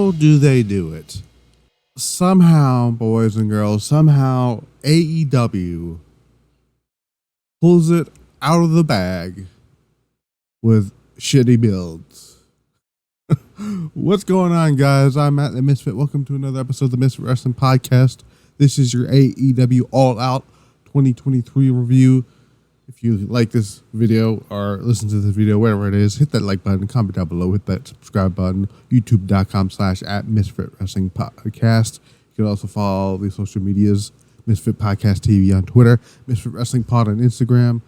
How do they do it? Somehow, boys and girls, somehow AEW pulls it out of the bag with shitty builds. What's going on, guys? I'm Matt the Misfit. Welcome to another episode of the Misfit Wrestling Podcast. This is your AEW All Out 2023 review. If you like this video or listen to this video, wherever it is, hit that like button, comment down below, hit that subscribe button, youtube.com/@MisfitWrestlingPodcast. You can also follow the social medias, Misfit Podcast TV on Twitter, Misfit Wrestling Pod on Instagram,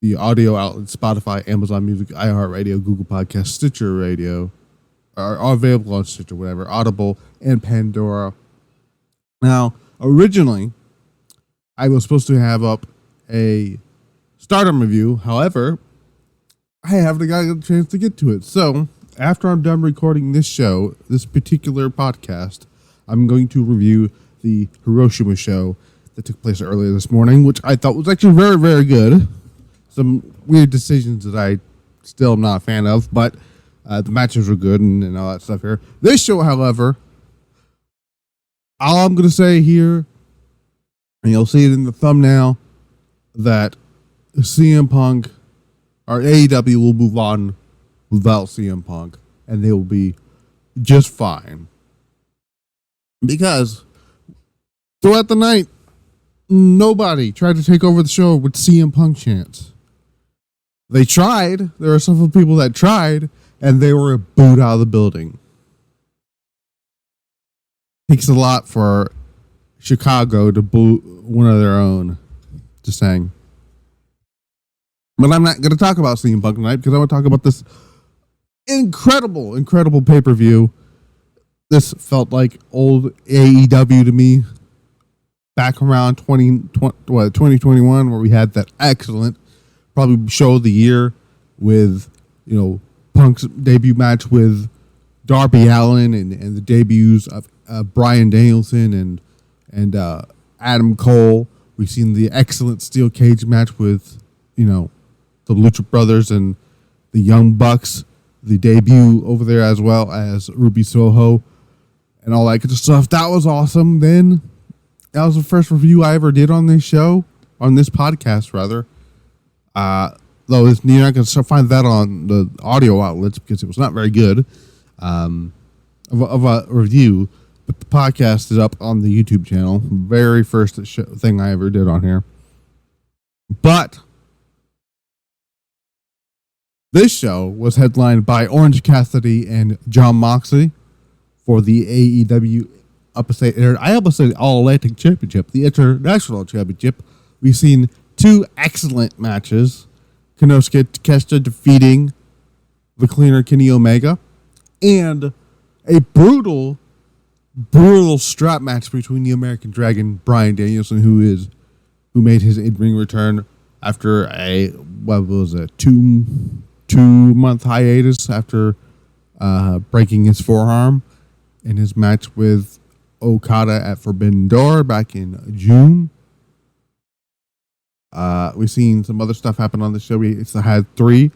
the audio outlet, Spotify, Amazon Music, iHeartRadio, Google Podcasts, Stitcher Radio, are available on Stitcher, whatever, Audible, and Pandora. Now, originally, I was supposed to have up a Stardom review. However, I haven't gotten a chance to get to it. So, after I'm done recording this show, this particular podcast, I'm going to review the Hiroshima show that took place earlier this morning, which I thought was actually very, very good. Some weird decisions that I still am not a fan of, but the matches were good and all that stuff here. This show, however, all I'm going to say here, and you'll see it in the thumbnail, that CM Punk or AEW will move on without CM Punk, and they will be just fine. Because throughout the night, nobody tried to take over the show with CM Punk chants. They tried. There are several people that tried, and they were booed out of the building. Takes a lot for Chicago to boo one of their own. Just saying. But I'm not going to talk about CM Punk tonight because I want to talk about this incredible pay-per-view. This felt like old AEW to me. Back around 2021, where we had that excellent, probably show of the year with, Punk's debut match with Darby Allin and the debuts of Bryan Danielson and Adam Cole. We've seen the excellent steel cage match with, the Lucha Brothers and the Young Bucks, the debut over there as well as Ruby Soho and all that good stuff. That was awesome. Then that was the first review I ever did on this show, on this podcast, rather. Though you're not going to find that on the audio outlets because it was not very good of a review. But the podcast is up on the YouTube channel. Very first thing I ever did on here. But this show was headlined by Orange Cassidy and Jon Moxley for the AEW All Atlantic Championship, the International Championship. We've seen two excellent matches. Konosuke Takeshita defeating the cleaner Kenny Omega, and a brutal strap match between the American Dragon Bryan Danielson, who made his in-ring return after a 2-month hiatus after breaking his forearm in his match with Okada at Forbidden Door back in June. We've seen some other stuff happen on the show. We had 3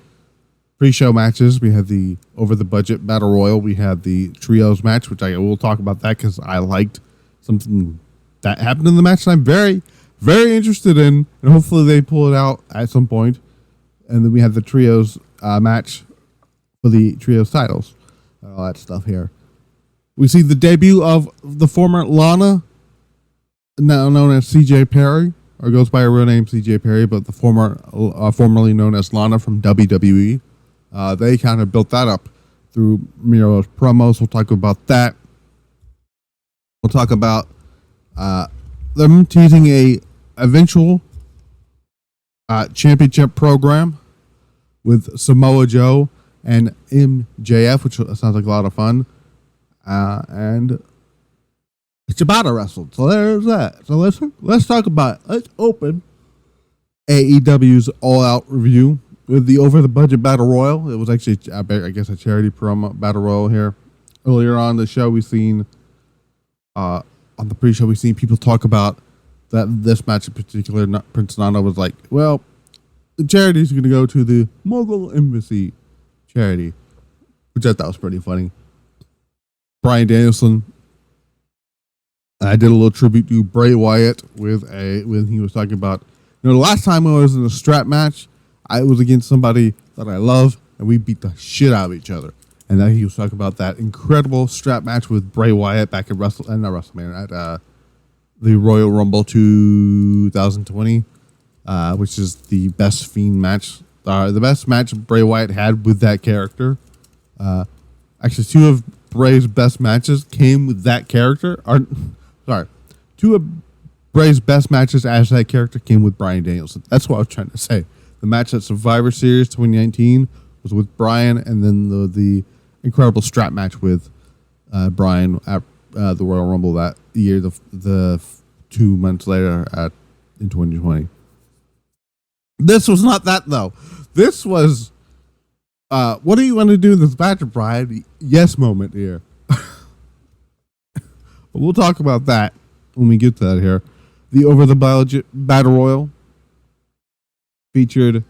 pre-show matches. We had the over-the-budget Battle Royal. We had the Trios match, which I will talk about that because I liked something that happened in the match that I'm very, very interested in, and hopefully they pull it out at some point. And then we had the Trios match for the Trios titles. All that stuff here. We see the debut of the former Lana, now known as CJ Perry, or goes by a real name CJ Perry, but the formerly known as Lana from WWE. They kind of built that up through Miro's promos. We'll talk about that. We'll talk about them teasing a eventual championship program with Samoa Joe and MJF, which sounds like a lot of fun. And it's about to wrestle. So there's that. So let's talk about it. Let's open AEW's All Out review with the over the budget Battle Royal. It was actually, I guess, a charity promo Battle Royal here. Earlier on the show, we've seen on the pre-show, we've seen people talk about that this match in particular. Prince Nana was like, well, the charity is going to go to the Mogul Embassy charity, which I thought was pretty funny. Bryan Danielson. I did a little tribute to Bray Wyatt when he was talking about, the last time I was in a strap match, I was against somebody that I love, and we beat the shit out of each other. And then he was talking about that incredible strap match with Bray Wyatt back at WrestleMania, at the Royal Rumble 2020, which is the best Fiend match, the best match Bray Wyatt had with that character. Actually, two of Bray's best matches came with that character. Two of Bray's best matches as that character came with Bryan Danielson. That's what I was trying to say. The match at Survivor Series 2019 was with Bryan, and then the incredible strap match with Bryan at the Royal Rumble that year, the 2 months later in 2020. This was not that, though. This was, what do you want to do in this match, Bryan? Yes moment here. But we'll talk about that when we get to that here. The Over the Battle Royal featured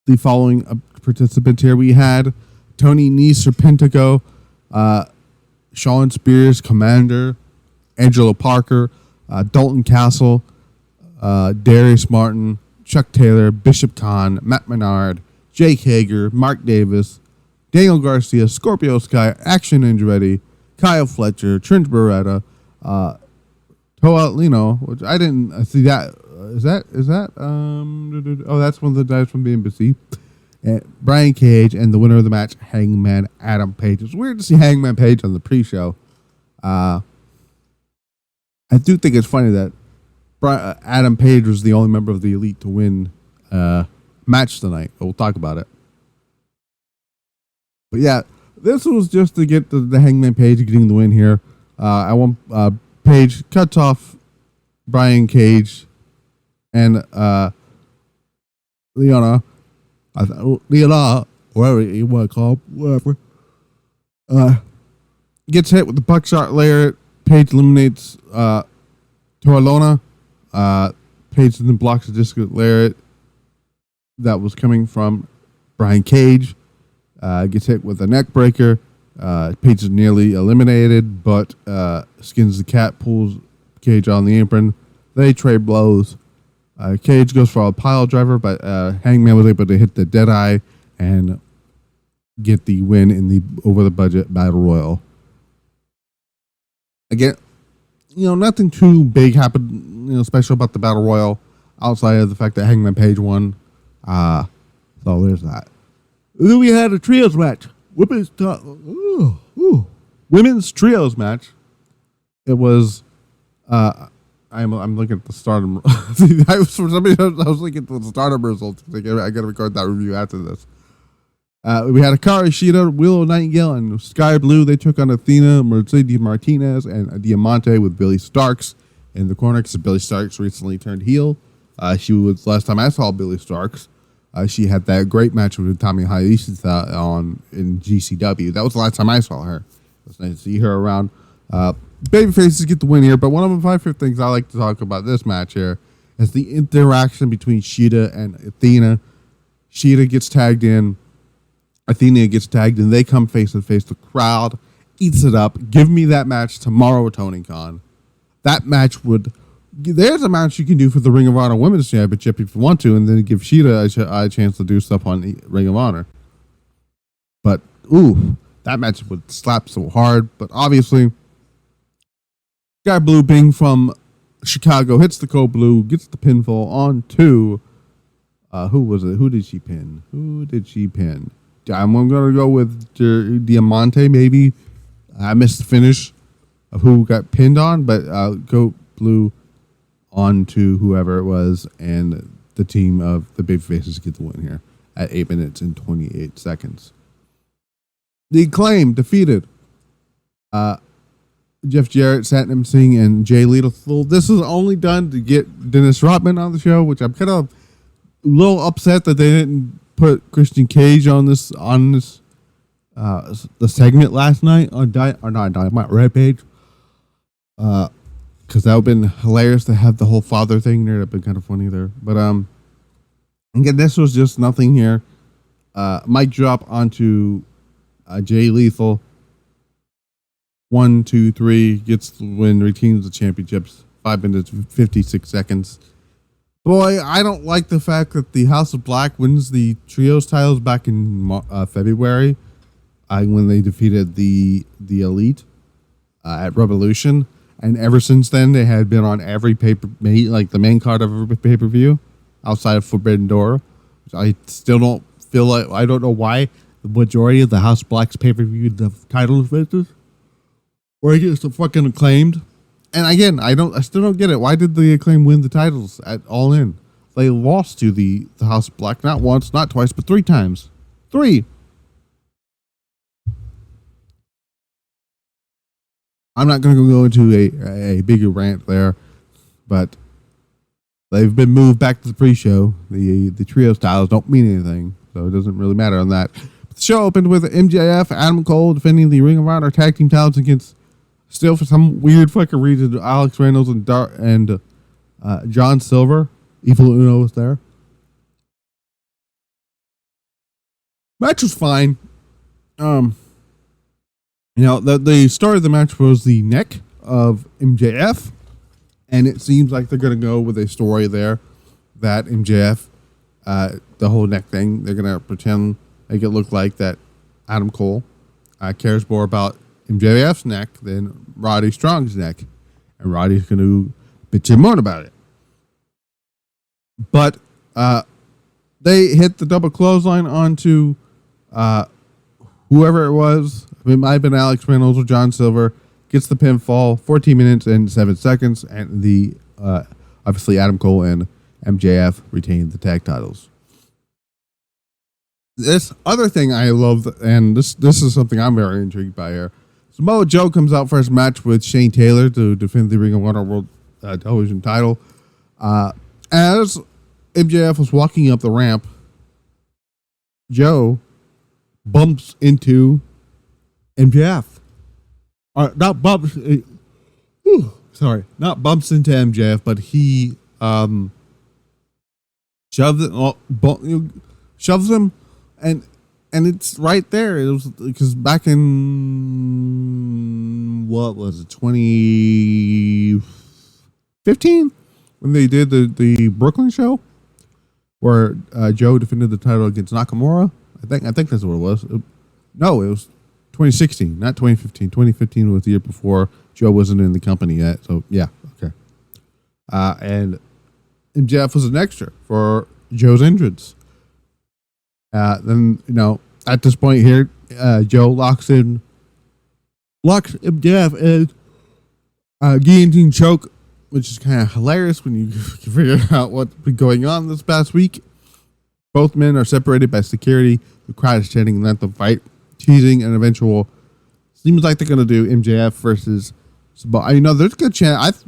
the following participants here. We had Tony Nese, Serpentico, Sean Spears, Commander, Angelo Parker, Dalton Castle, Darius Martin, Chuck Taylor, Bishop Khan, Matt Menard, Jake Hager, Mark Davis, Daniel Garcia, Scorpio Sky, Action Andretti, Kyle Fletcher, Trent Beretta, Toa Lino, which I didn't see that. Is that? Oh, that's one of the guys from the embassy. Brian Cage, and the winner of the match, Hangman Adam Page. It's weird to see Hangman Page on the pre-show. I do think it's funny that Adam Page was the only member of the Elite to win match tonight. But we'll talk about it. But yeah, this was just to get the Hangman Page getting the win here. I want Page cuts off Brian Cage and Leona, whatever you want to call him, whatever. Gets hit with the buckshot layer. Page eliminates Toralona. Page then blocks the disc lariat that was coming from Brian Cage. Gets hit with a neck breaker. Page is nearly eliminated, but skins the cat, pulls Cage on the apron. They trade blows. Cage goes for a pile driver, but Hangman was able to hit the Deadeye and get the win in the over the budget battle royal. Again, nothing too big happened, special about the battle royal outside of the fact that Hangman Page won. So there's that. Then we had a trios match. Women's trios match. It was. I'm looking at the Stardom. I was looking at the Stardom results. I got to record that review after this. We had Hikaru Shida, Willow Nightingale, and Sky Blue. They took on Athena, Mercedes Martinez, and Diamante with Billy Starks in the corner because Billy Starks recently turned heel. She was, last time I saw Billy Starks, she had that great match with Tommy Hayashita in GCW. That was the last time I saw her. It was nice to see her around. Babyfaces get the win here, but one of my favorite things I like to talk about this match here is the interaction between Shida and Athena. Shida gets tagged in. Athena gets tagged in. They come face to face. The crowd eats it up. Give me that match tomorrow at TonyCon. That match would... There's a match you can do for the Ring of Honor Women's Championship if you want to, and then give Shida a chance to do stuff on Ring of Honor. But, that match would slap so hard. But obviously... Sky Blue being from Chicago hits the Code Blue, gets the pinfall on to who was it? Who did she pin? I'm going to go with Diamante, maybe. I missed the finish of who got pinned on, but Code Blue on to whoever it was, and the team of the Babyfaces get the win here at 8 minutes and 28 seconds. The Acclaim defeated Jeff Jarrett, Satnam Singh, and Jay Lethal. This is only done to get Dennis Rodman on the show, which I'm kind of a little upset that they didn't put Christian Cage on this the segment last night on Dynamite Rampage. Because that would have been hilarious to have the whole father thing there. That'd been kind of funny there. But again, this was just nothing here. Mic drop onto Jay Lethal. 1, 2, 3 gets the win, retains the championships. 5 minutes 56 seconds. Boy, I don't like the fact that the House of Black wins the trios titles back in February when they defeated the Elite at Revolution, and ever since then they had been on every like the main card of every pay-per-view outside of Forbidden Door. I still don't feel like, I don't know why the majority of the House of Black's pay-per-view the title defenses where it gets fucking Acclaimed. And again, I still don't get it. Why did the Acclaim win the titles at All In? They lost to the House of Black not once, not twice, but 3 times. 3. I'm not going to go into a bigger rant there, but they've been moved back to the pre-show. The trio styles don't mean anything, so it doesn't really matter on that. But the show opened with MJF, Adam Cole defending the Ring of Honor tag team titles against, still for some weird fucking reason, Alex Reynolds and John Silver. Evil Uno was there. Match was fine. The start of the match was the neck of MJF, and it seems like they're going to go with a story there that MJF, the whole neck thing, they're going to pretend, make it look like that Adam Cole cares more about MJF's neck than Roddy Strong's neck, and Roddy's going to bitch and moan about it. But they hit the double clothesline onto whoever it was. It might have been Alex Reynolds or John Silver. Gets the pinfall, 14 minutes and 7 seconds, and the obviously Adam Cole and MJF retained the tag titles. This other thing I love, and this is something I'm very intrigued by here. Samoa Joe comes out for his match with Shane Taylor to defend the Ring of Honor World Television title. As MJF was walking up the ramp, Joe bumps into MJF. Not bumps into MJF, but he shoves him, and it's right there. It was because back in, what was it, 2015, when they did the Brooklyn show where Joe defended the title against Nakamura. I think that's what it was. No, it was 2016, not 2015. 2015 was the year before. Joe wasn't in the company yet, so yeah, okay. And MJF was an extra for Joe's entrance. Then, at this point here, Joe locks MJF in guillotine choke, which is kind of hilarious when you figure out what's been going on this past week. Both men are separated by security. The crowd is chanting, "Let them fight," teasing an eventual. Seems like they're going to do MJF versus Samoa. There's a good chance.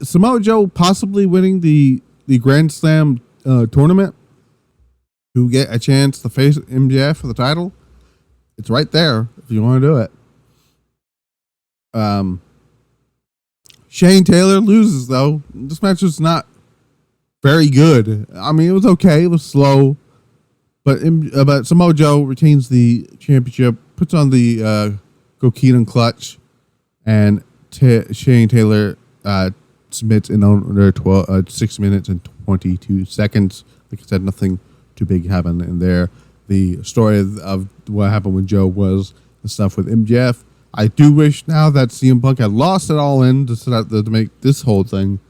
Samoa Joe possibly winning the Grand Slam tournament to get a chance to face MJF for the title. It's right there if you want to do it. Shane Taylor loses, though. This match was not very good. I mean, it was okay. It was slow. But Samoa Joe retains the championship, puts on the Coquina clutch, and Shane Taylor submits in under 6 minutes and 22 seconds. Like I said, nothing too big happened in there. The story of what happened with Joe was the stuff with MJF. I do wish now that CM Punk had lost it all in to make this whole thing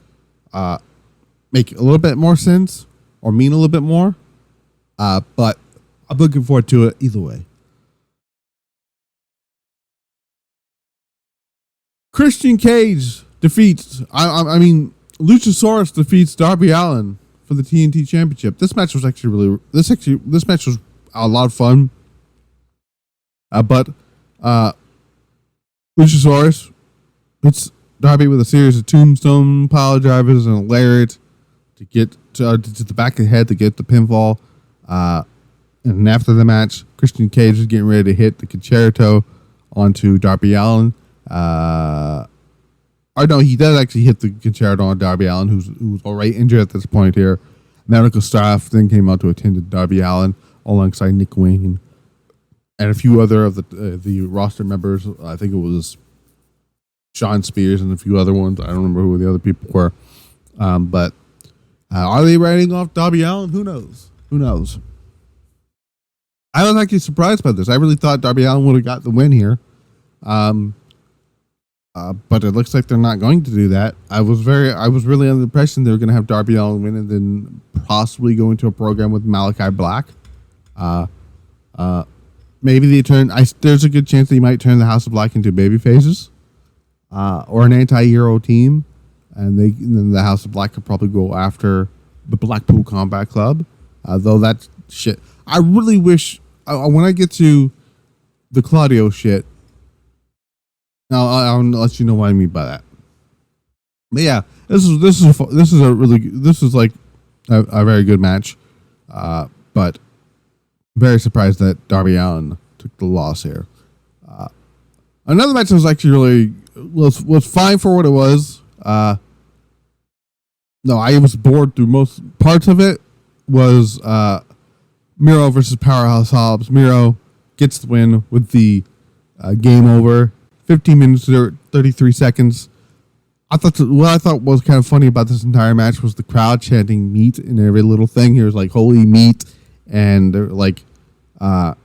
make a little bit more sense or mean a little bit more. But I'm looking forward to it either way. Christian Cage defeats, Luchasaurus defeats Darby Allin for the TNT Championship. This match was actually this match was a lot of fun. But Luchasaurus hits Darby with a series of tombstone pile drivers and a lariat to get to the back of the head to get the pinfall. And after the match, Christian Cage is getting ready to hit the concerto onto Darby Allin. He does actually hit the concerto on Darby Allin, who's already injured at this point here. Medical staff then came out to attend to Darby Allin alongside Nick Wayne. and a few other of the roster members. I think it was Sean Spears and a few other ones. I don't remember who the other people were. But are they writing off Darby Allin? Who knows? Who knows? I was actually surprised by this. I really thought Darby Allin would have got the win here. But it looks like they're not going to do that. I was really under the impression they were going to have Darby Allin win and then possibly go into a program with Malachi Black. Maybe they turn. There's a good chance they might turn the House of Black into baby faces, or an anti-hero team, and then the House of Black could probably go after the Blackpool Combat Club. Though that shit, I really wish when I get to the Claudio shit. Now I'll let you know what I mean by that. But yeah, this is like a very good match, but very surprised that Darby Allin took the loss here. Another match that was actually was fine for what it was. No, I was bored through most parts of it. Was Miro versus Powerhouse Hobbs. Miro gets the win with the game over. 15 minutes or 33 seconds. What I thought was kind of funny about this entire match was the crowd chanting meat in every little thing. Here was like holy meat, and they're like, what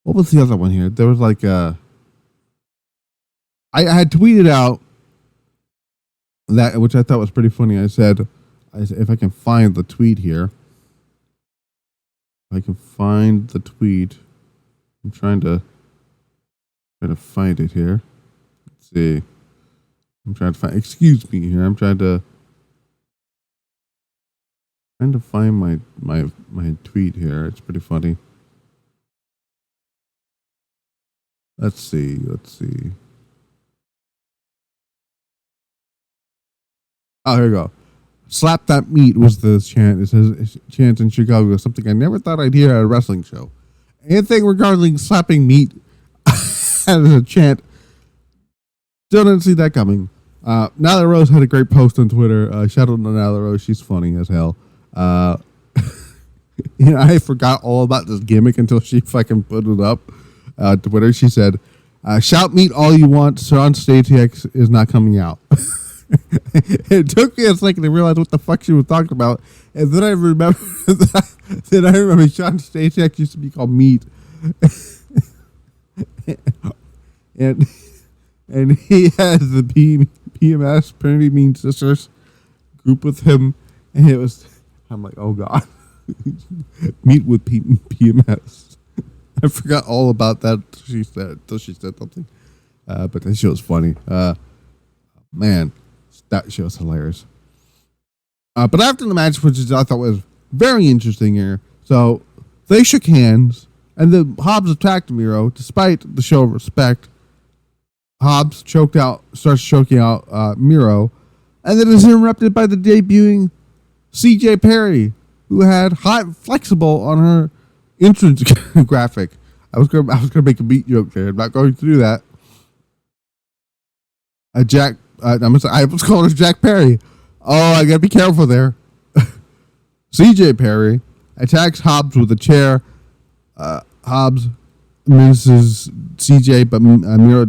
was the other one here? There was like I had tweeted out that, which I thought was pretty funny. I said, if I can find the tweet here, if I can find the tweet. I'm trying to find it here. Let's see. I'm trying to find. Excuse me here. I'm trying to find my tweet here. It's pretty funny. Let's see. Oh, here we go. Slap that meat was the chant. It says chant in Chicago. Something I never thought I'd hear at a wrestling show. Anything regarding slapping meat as a chant. Still didn't see that coming. Nyla Rose had a great post on Twitter. Shout out to Nyla Rose. She's funny as hell. I forgot all about this gimmick until she fucking put it up on Twitter. She said, shout meat all you want. Sean Stasiak is not coming out. It took me a second to realize what the fuck she was talking about. And then I remember Sean Stasiak used to be called Meat. and he has the PMS, Pretty Mean Sisters, group with him. And I'm like, oh God. Meet with PMS. I forgot all about that till she said something. But that shit was funny. Man, that shit was hilarious. But after the match, which I thought was very interesting here, so they shook hands, and then Hobbs attacked Miro, despite the show of respect. Hobbs starts choking out Miro, and then is interrupted by the debuting CJ Perry, who had hot flexible on her entrance graphic. I was gonna make a beat joke there. I'm not going to do that. I was calling her Jack Perry. Oh, I gotta be careful there. CJ Perry attacks Hobbs with a chair. Hobbs misses CJ, but Miro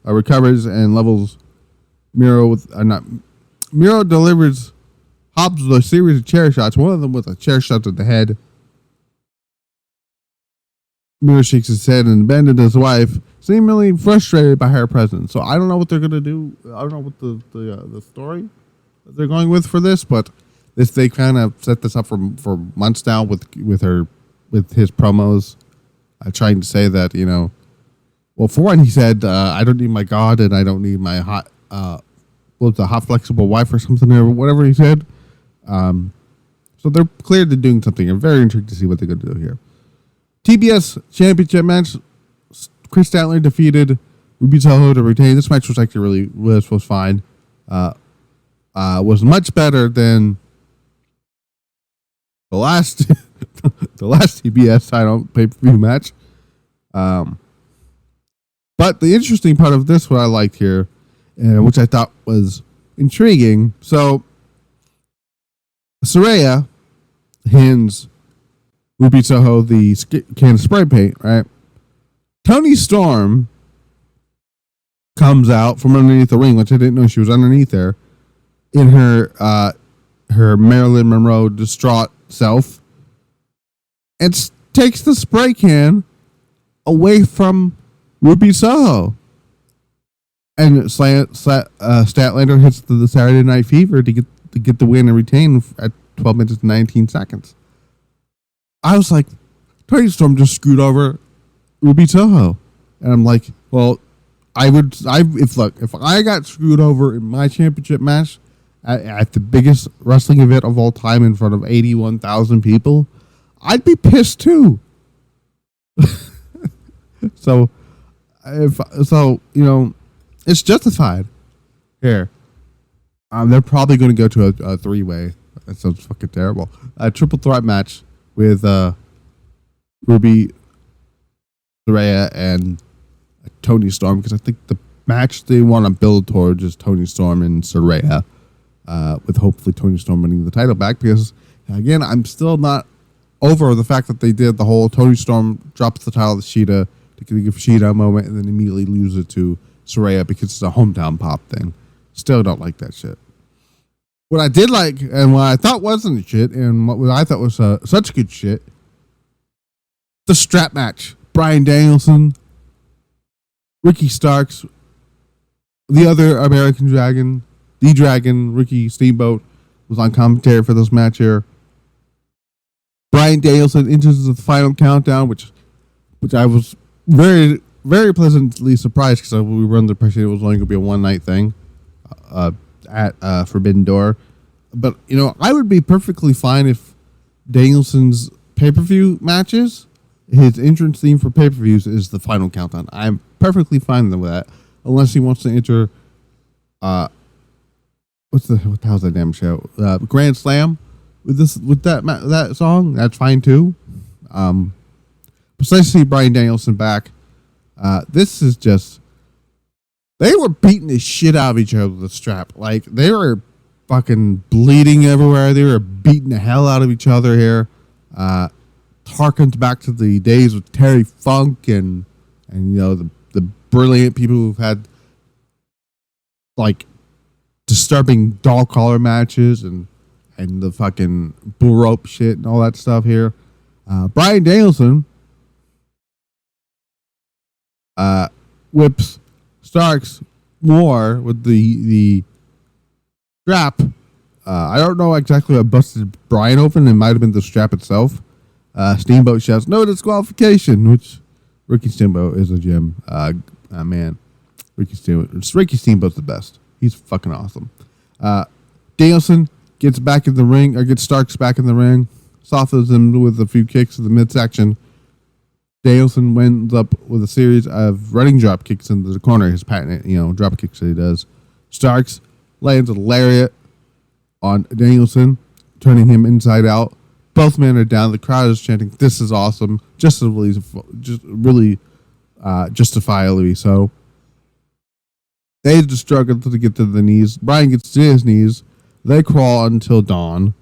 recovers and levels Miro with Miro delivers Hobbs with a series of chair shots. One of them with a chair shot to the head. Miro shakes his head and abandons his wife, seemingly frustrated by her presence. So I don't know what they're gonna do. I don't know what the story that they're going with for this, but they kind of set this up for months now with his promos, trying to say that well, for one, he said I don't need my god and I don't need my hot flexible wife or something or whatever he said. So they're clearly doing something. I'm very intrigued to see what they're going to do here. TBS Championship match. Chris Statler defeated Ruby Soho to retain. This match was actually was fine. Was much better than the last TBS title pay-per-view match. But the interesting part of this, what I liked here, which I thought was intriguing. So Saraya hands Ruby Soho the can of spray paint, right? Toni Storm comes out from underneath the ring, which I didn't know she was underneath there, in her Marilyn Monroe distraught self, and takes the spray can away from Ruby Soho. And Statlander hits the Saturday Night Fever to get the win and retain at 12 minutes and 19 seconds. I was like, Toni Storm just screwed over Ruby Soho. And I'm like, well, if I got screwed over in my championship match at the biggest wrestling event of all time in front of 81,000 people, I'd be pissed too. So it's justified here. They're probably going to go to a three-way. That sounds fucking terrible. A triple threat match with Ruby, Saraya, and Toni Storm, because I think the match they want to build towards is Toni Storm and Saraya, with hopefully Toni Storm winning the title back. Because again, I'm still not over the fact that they did the whole Toni Storm drops the title to Sheeta to give Sheeta a moment and then immediately lose it to Saraya because it's a hometown pop thing. Still don't like that shit. What I did like, and what I thought wasn't shit, and what I thought was such good shit, the strap match. Bryan Danielson, Ricky Starks, the other American Dragon, the Dragon, Ricky Steamboat, was on commentary for this match here. Bryan Danielson enters the final countdown, which I was very, very pleasantly surprised because we were under the impression it was only going to be a one-night thing at Forbidden Door. But, I would be perfectly fine if Danielson's pay-per-view matches, his entrance theme for pay-per-views is the final countdown. I'm perfectly fine with that, unless he wants to enter, what the hell's that damn show? Grand Slam with that song. That's fine too. Precisely Bryan Danielson back. This is just, they were beating the shit out of each other with the strap. Like, they were fucking bleeding everywhere. They were beating the hell out of each other here. Harkens back to the days with Terry Funk and the brilliant people who've had like disturbing dog collar matches and the fucking bull rope shit and all that stuff here. Bryan Danielson whips Starks more with the strap. I don't know exactly what busted Bryan open. It might have been the strap itself. Steamboat shouts, "No disqualification," which Ricky Steamboat is a gem. Man, Ricky Steamboat's the best. He's fucking awesome. Danielson gets back in the ring, or gets Starks back in the ring, softens him with a few kicks in the midsection. Danielson wins up with a series of running drop kicks into the corner, his patent, drop kicks that he does. Starks lands a lariat on Danielson, turning him inside out. Both men are down. The crowd is chanting, "This is awesome!" Just really justifiably so. They just struggle to get to the knees. Bryan gets to his knees. They crawl until dawn,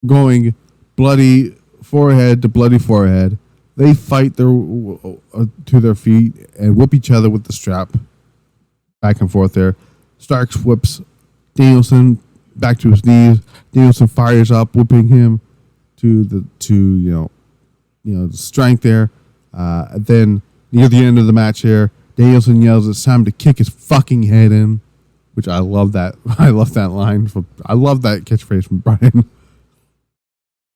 going bloody forehead to bloody forehead. They fight to their feet and whip each other with the strap back and forth there. Starks whips Danielson back to his knees. Danielson fires up, whipping him to the strength there. Then near the end of the match here, Danielson yells, "It's time to kick his fucking head in," which I love that. I love that line. I love that catchphrase from Bryan.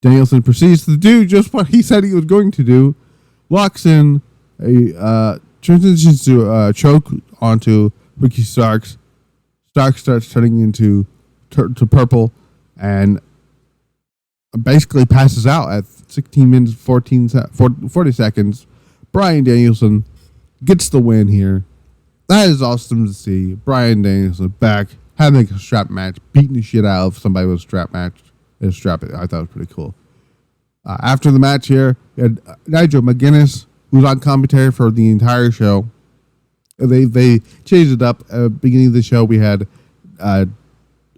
Danielson proceeds to do just what he said he was going to do. Locks in transitions to a choke onto Ricky Starks. Starks starts turning into to purple and basically passes out at 16 minutes 40 seconds. Bryan Danielson gets the win here. That is awesome to see. Bryan Danielson back, having a strap match, beating the shit out of somebody with a strap match. I thought it was pretty cool. After the match here, we had Nigel McGuinness, who was on commentary for the entire show. They changed it up. At the beginning of the show, we had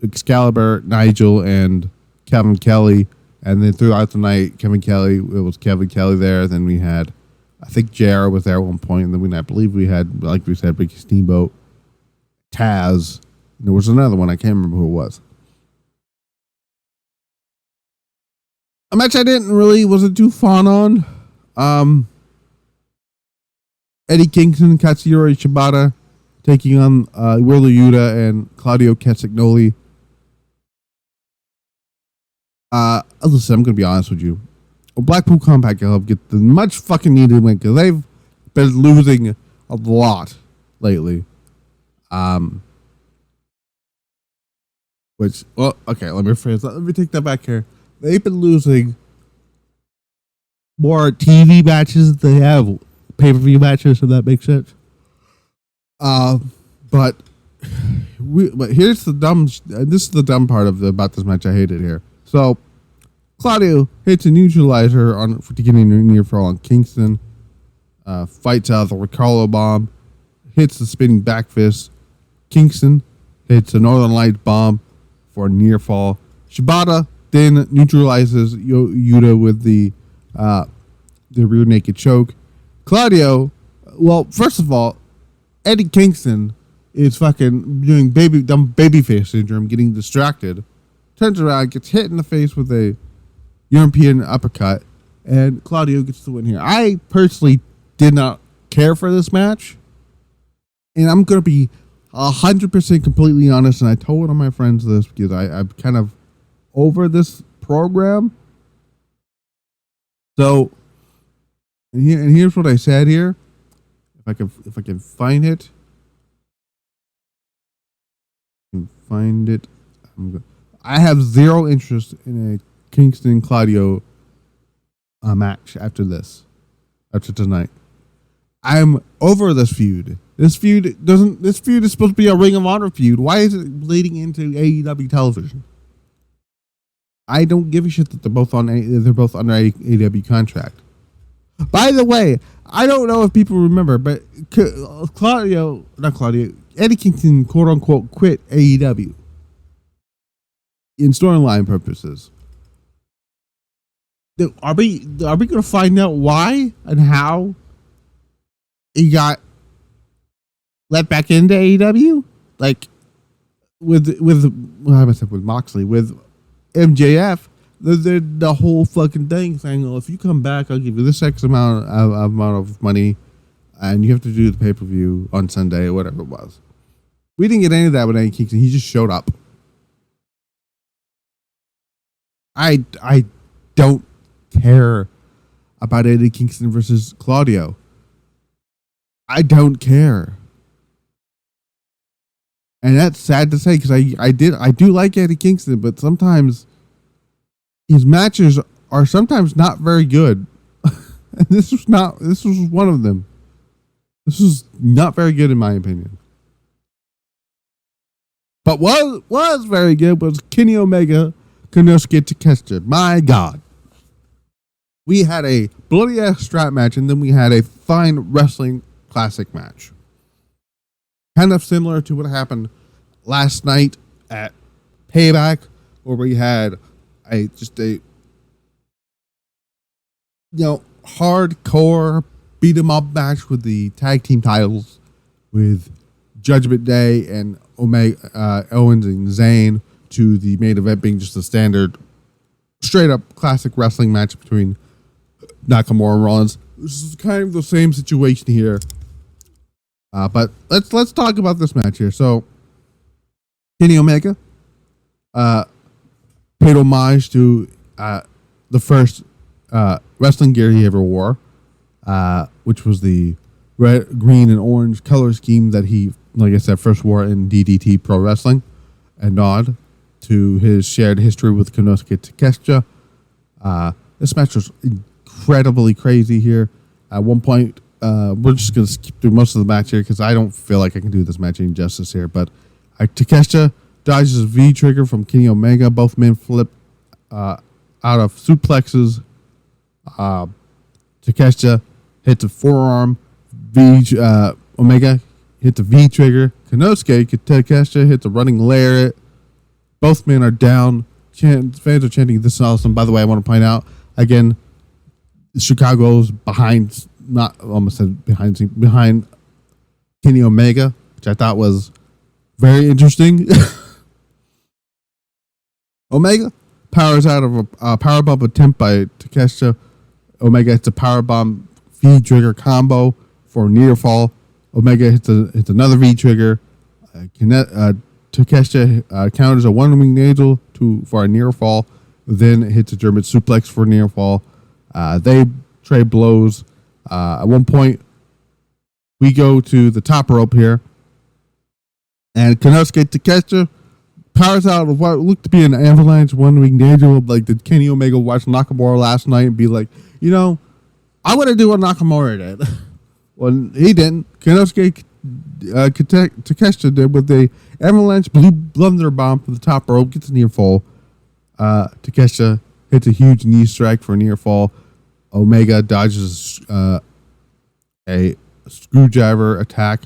Excalibur, Nigel, and Calvin Kelly, And then throughout the night, it was Kevin Kelly there. Then we had, I think JR was there at one point. And then I believe we had, like we said, Ricky Steamboat, Taz. And there was another one. I can't remember who it was. A match I wasn't too fond on. Eddie Kingston and Katsuyori Shibata taking on Wheeler Yuta and Claudio Castagnoli. Listen, I'm going to be honest with you. Blackpool Combat Club get the much fucking needed win because they've been losing a lot lately. Which, well, okay, let me rephrase that. Let me take that back here. They've been losing more TV matches than they have pay-per-view matches, if that makes sense. But here's the dumb. This is the dumb part about this match. I hate it here. So Claudio hits a neutralizer for getting a near fall on Kingston. Fights out the Ricardo bomb, hits the spinning back fist. Kingston hits a Northern Lights bomb for a near fall. Shibata then neutralizes Yuta with the rear naked choke. Claudio, well, first of all, Eddie Kingston is fucking doing dumb babyface syndrome, getting distracted. Turns around, gets hit in the face with a European uppercut, and Claudio gets the win here. I personally did not care for this match, and I'm going to be 100% completely honest, and I told one of my friends this because I'm kind of over this program. So, and here's what I said here. If I can find it. I have zero interest in a Kingston Claudio match after tonight. I'm over this feud. This feud is supposed to be a Ring of Honor feud. Why is it bleeding into AEW television? I don't give a shit that they're both under AEW contract. By the way, I don't know if people remember, but Eddie Kingston, quote unquote, quit AEW in storyline purposes. Are we going to find out why and how he got let back into AEW? Like with Moxley, with MJF, the whole fucking thing saying, "Oh, if you come back, I'll give you this X amount of money, and you have to do the pay-per-view on Sunday," or whatever it was. We didn't get any of that with Eddie Kingston. He just showed up. I don't care about Eddie Kingston versus Claudio. I don't care. And that's sad to say because I do like Eddie Kingston, but sometimes his matches are sometimes not very good. And this was one of them. This was not very good in my opinion. But what was very good was Kenny Omega, Konosuke Takeshita. My God. We had a bloody ass strap match, and then we had a fine wrestling classic match. Kind of similar to what happened last night at Payback, where we had a hardcore beat 'em up match with the tag team titles with Judgment Day and Owens and Zayn, to the main event being just a standard straight up classic wrestling match between Nakamura and Rollins. This is kind of the same situation here. But let's talk about this match here. So Kenny Omega paid homage to the first wrestling gear he ever wore, which was the red, green, and orange color scheme that he, like I said, first wore in DDT Pro Wrestling, a nod to his shared history with Konosuke Takeshita. This match was incredibly crazy here. At one point, we're just going to skip through most of the match here because I don't feel like I can do this match any justice here. But Takeshita dodges a V-trigger from Kenny Omega. Both men flip out of suplexes. Takeshita hits a forearm. Omega hits a V-trigger. Konosuke Takeshita hits a running lariat. Both men are down. fans are chanting, "This is awesome." By the way, I want to point out again, Chicago's behind, not almost said behind Kenny Omega, which I thought was very interesting. Omega powers out of a powerbomb attempt by Takeshita. Omega hits a powerbomb V-trigger combo for near fall. Omega hits another V-trigger. Takeshita counters a one-winged angel for a near fall, then hits a German suplex for near fall. They trade blows. At one point, we go to the top rope here, and Konosuke Takeshita powers out of what looked to be an avalanche one-winged angel. Like, did Kenny Omega watch Nakamura last night and be like, I want to do what Nakamura did? Well, he didn't. Konosuke Takeshita did with the avalanche blue blunder bomb for the top rope, gets a near fall. Takeshita hits a huge knee strike for a near fall. Omega dodges a screwdriver attack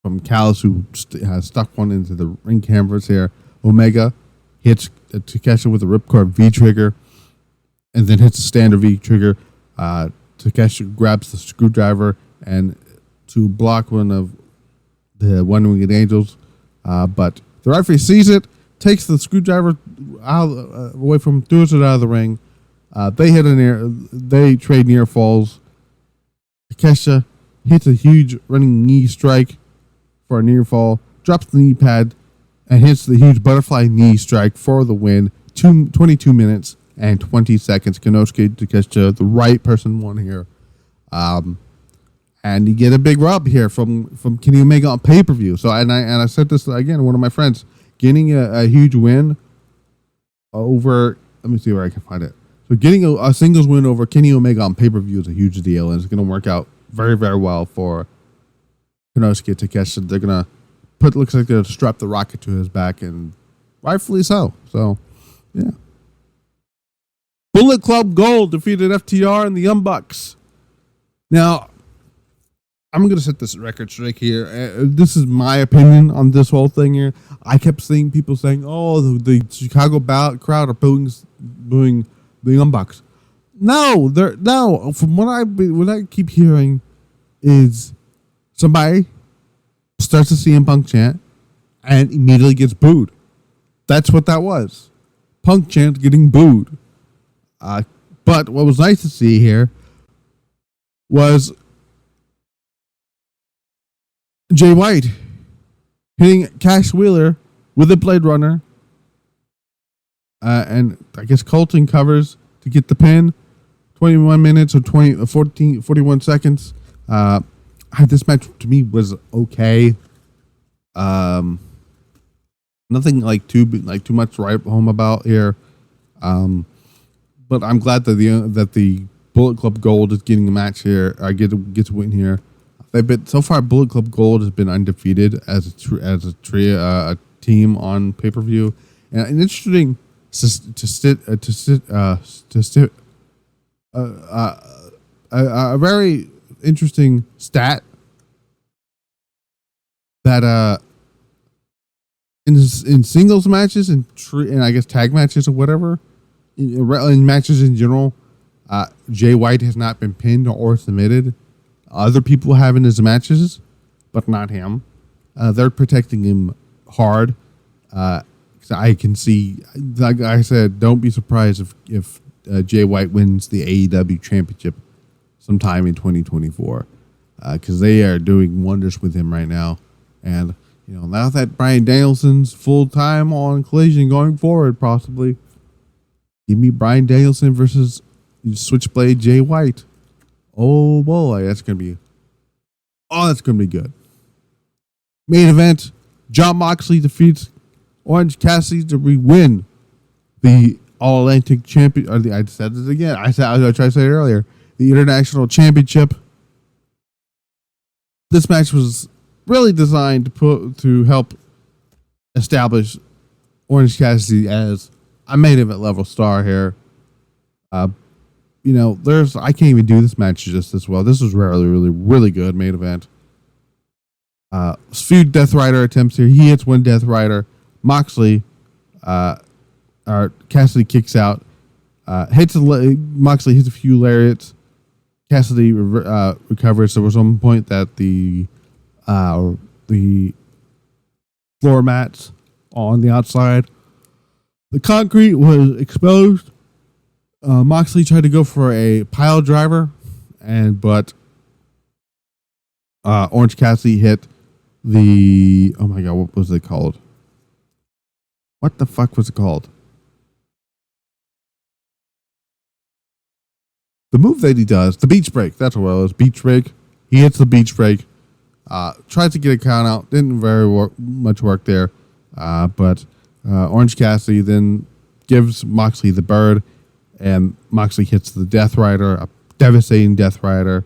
from Callis, who has stuck one into the ring canvas here. Omega hits Takeshita with a ripcord V-trigger and then hits a standard V-trigger. Takeshita grabs the screwdriver and to block one of the one-winged angels, but the referee sees it, takes the screwdriver away from him, throws it out of the ring. They trade near falls. Takeshita hits a huge running knee strike for a near fall, drops the knee pad, and hits the huge butterfly knee strike for the win. 22 minutes and 20 seconds. Konosuke Takeshita, the right person, won here. And you get a big rub here from Kenny Omega on pay-per-view. So, and I said this again to one of my friends, getting a huge win over, let me see where I can find it. So getting a singles win over Kenny Omega on pay-per-view is a huge deal, and it's going to work out very, very well for Konosuke Takeshita. They're going to looks like they're going to strap the rocket to his back, and rightfully so. So, yeah. Bullet Club Gold defeated FTR and the Young Bucks. Now, I'm going to set this record straight here. This is my opinion on this whole thing here. I kept seeing people saying, "Oh, the Chicago crowd are booing the Young Bucks." No, from what I keep hearing is somebody starts a CM Punk chant and immediately gets booed. That's what that was. Punk chant getting booed. But what was nice to see here was Jay White hitting Cash Wheeler with a Blade Runner. And I guess Colton covers to get the pin. 21 minutes or 41 seconds. This match to me was okay. Nothing like too much to write home about here. But I'm glad that the Bullet Club Gold is getting a match here. I get to win here. So far, Bullet Club Gold has been undefeated as a team on pay-per-view, and an interesting a very interesting stat that in singles matches and I guess tag matches or whatever, in matches in general, Jay White has not been pinned or submitted. Other people have in his matches, but not him. They're protecting him hard. I can see, like I said, don't be surprised if Jay White wins the AEW Championship sometime in 2024, because they are doing wonders with him right now. And now that Bryan Danielson's full time on Collision going forward, possibly give me Bryan Danielson versus Switchblade Jay White. Oh boy, that's gonna be good. Main event: Jon Moxley defeats Orange Cassidy to win the All Atlantic Champion. I said it again. I tried to say it earlier. The International Championship. This match was really designed to help establish Orange Cassidy as a main event level star here. I can't even do this match just as well. This was really, really, really good main event. Few Death Rider attempts here. He hits one Death Rider. Moxley Cassidy kicks out, Moxley hits a few lariats. Cassidy recovers. There was one point that the floor mats on the outside, the concrete was exposed. Moxley tried to go for a pile driver, but Orange Cassidy hit the, oh my god, what was it called? What the fuck was it called? The move that he does, the beach break. That's what it was. Beach break. He hits the beach break. Tries to get a count out. Didn't much work there. But Orange Cassidy then gives Moxley the bird, and Moxley hits the Death Rider, a devastating Death Rider,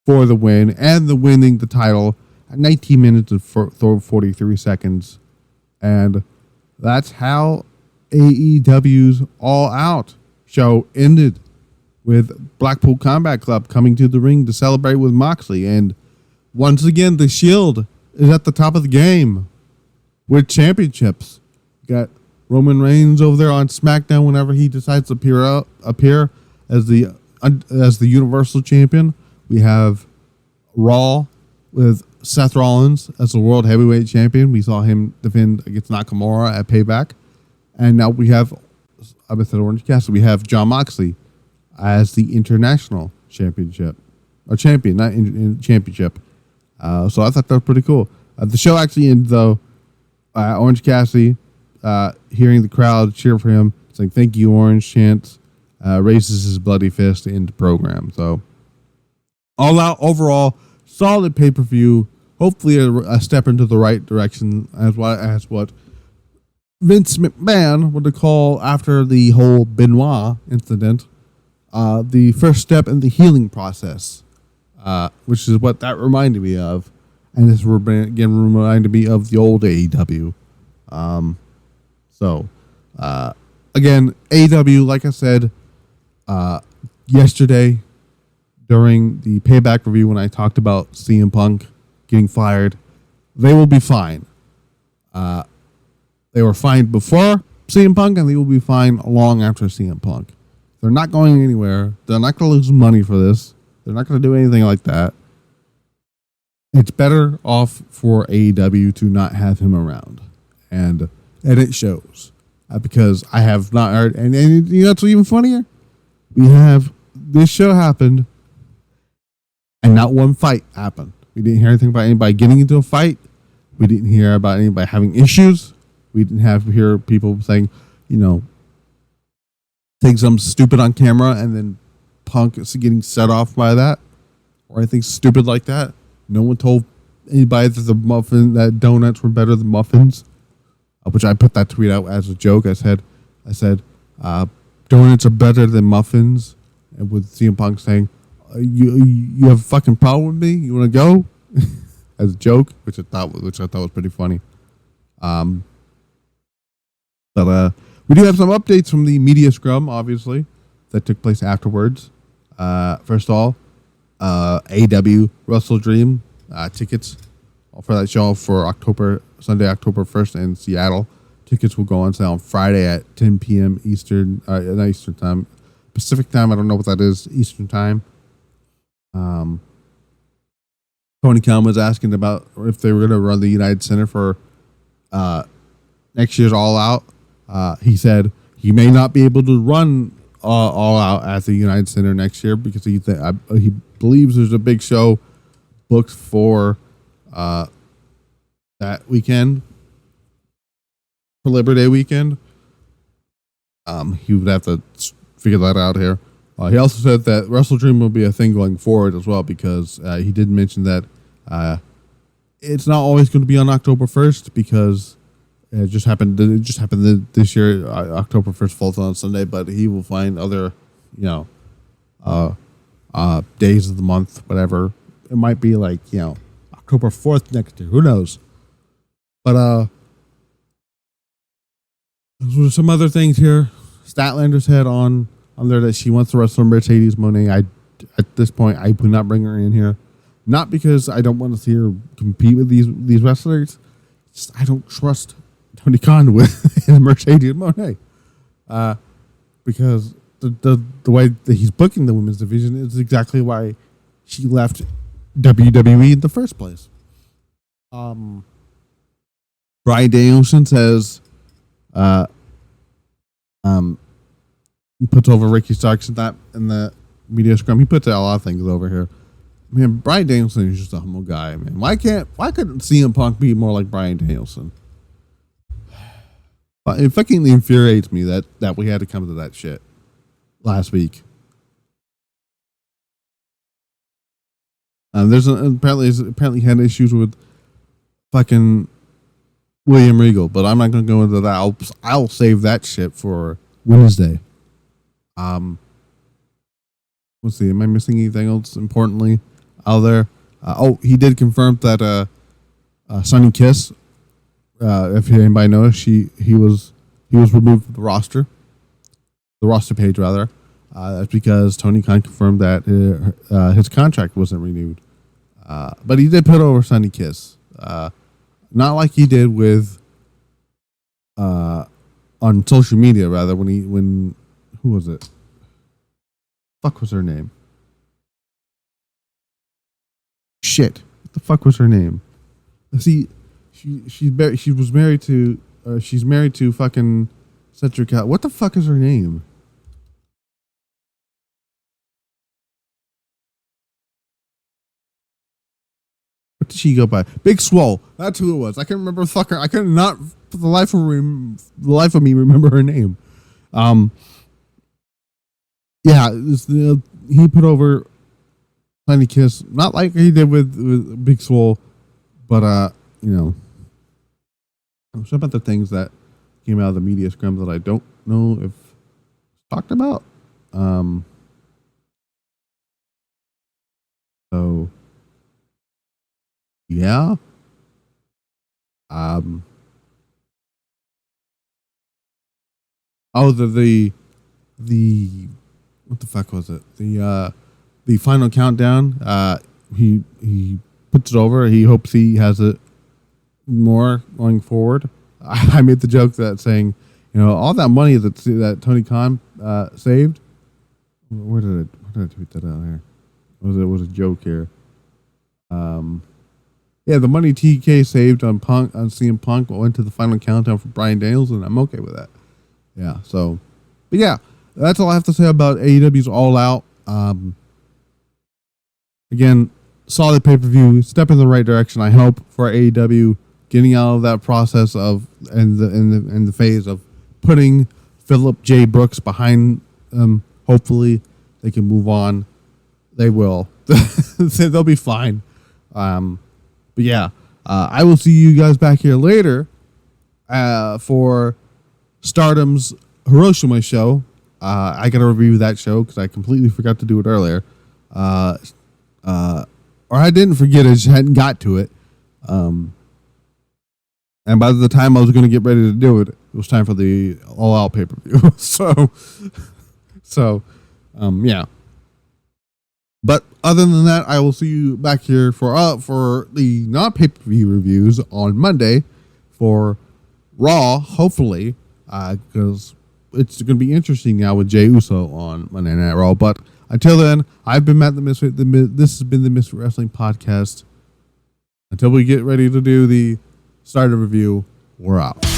for the win, and winning the title at 19 minutes and 43 seconds. And that's how AEW's All Out show ended, with Blackpool Combat Club coming to the ring to celebrate with Moxley. And once again, the Shield is at the top of the game with championships. You got Roman Reigns over there on SmackDown whenever he decides to appear as the Universal Champion. We have Raw with Seth Rollins as the World Heavyweight Champion. We saw him defend against Nakamura at Payback. And now we have, I said Orange Cassidy, we have Jon Moxley as the International Championship. Or champion, not in championship. So I thought that was pretty cool. The show actually ended, though, Orange Cassidy hearing the crowd cheer for him, saying, "Thank you, Orange," chants, raises his bloody fist to end the program. So, All Out overall, solid pay-per-view. Hopefully a step into the right direction as what Vince McMahon would call, after the whole Benoit incident, the first step in the healing process, which is what that reminded me of. And this again reminded me of the old AEW. Again, AEW, like I said yesterday during the Payback review when I talked about CM Punk getting fired, they will be fine. They were fine before CM Punk, and they will be fine long after CM Punk. They're not going anywhere. They're not going to lose money for this. They're not going to do anything like that. It's better off for AEW to not have him around. And it shows. Because I have not heard, and you know what's even funnier? We have, this show happened, and not one fight happened. We didn't hear anything about anybody getting into a fight. We didn't hear about anybody having issues. We didn't hear people saying, saying something stupid on camera, and then Punk is getting set off by that, or anything stupid like that. No one told anybody that donuts were better than muffins, which I put that tweet out as a joke. I said, donuts are better than muffins, and with CM Punk saying, "You have a fucking problem with me? You want to go?" as a joke, which I thought was pretty funny. But we do have some updates from the media scrum, obviously, that took place afterwards. First of all, AEW Wrestle Dream tickets for that show for Sunday, October 1st in Seattle. Tickets will go on sale on Friday at 10 p.m. Eastern, not Eastern time, Pacific time. I don't know what that is, Eastern time. Tony Khan was asking about if they were going to run the United Center for next year's All Out. He said he may not be able to run All Out at the United Center next year because he believes there's a big show booked for that weekend, for Labor Day weekend. He would have to figure that out here. He also said that Wrestle Dream will be a thing going forward as well, because he did mention that it's not always going to be on October 1st, because it just happened this year. October 1st falls on Sunday, but he will find other, days of the month, whatever. It might be like, October 4th next year. Who knows? But there's some other things here. Statlander said on there that she wants to wrestle Mercedes Moné. At this point, I would not bring her in here. Not because I don't want to see her compete with these wrestlers. Just, I don't trust Tony Khan with Mercedes Moné, because the way that he's booking the women's division is exactly why she left WWE in the first place. Bryan Danielson says, puts over Ricky Starks in the media scrum. He puts a lot of things over here. Man, Bryan Danielson is just a humble guy, man. Why couldn't CM Punk be more like Bryan Danielson? It fucking infuriates me that we had to come to that shit last week. Apparently had issues with fucking William Regal, but I'm not going to go into that. I'll save that shit for Wednesday. Let's see. Am I missing anything else importantly out there? He did confirm that Sonny Kiss, if anybody knows, he was removed from the roster page rather. That's because Tony Khan confirmed that his contract wasn't renewed. But he did put over Sonny Kiss. Not like he did with on social media rather when who was it? Fuck was her name? Shit. What the fuck was her name? See, she's married to fucking Cedric. What the fuck is her name? What did she go by? Big Swole. That's who it was. I can't remember. Fucker. I could not for the life of me remember her name. Yeah, he put over Sonny Kiss, not like he did with Big Swole, but some about the things that came out of the media scrum that I don't know if talked about. So yeah. The what the fuck was it? The final countdown. He puts it over. He hopes he has it more going forward. I made the joke that saying, all that money that Tony Khan saved. Where did I tweet that out here? It was a joke here. Yeah, the money TK saved on CM Punk went to the final countdown for Bryan Danielson. I'm okay with that. Yeah. So, but yeah, that's all I have to say about AEW's All Out. Again, solid pay-per-view, step in the right direction. I hope for AEW getting out of that process of and the phase of putting Philip J. Brooks behind them. Hopefully, they can move on. They will. They'll be fine. But yeah, I will see you guys back here later for Stardom's Hiroshima show. I got to review that show because I completely forgot to do it earlier. Or I didn't forget it, just hadn't got to it. And by the time I was going to get ready to do it, it was time for the All Out pay-per-view. So, yeah. But other than that, I will see you back here for the not pay-per-view reviews on Monday for Raw, hopefully, because it's going to be interesting now with Jey Uso on Monday Night Raw. But until then, I've been Matt the Misfit. This has been the Misfit Wrestling Podcast. Until we get ready to do the starter review, we're out.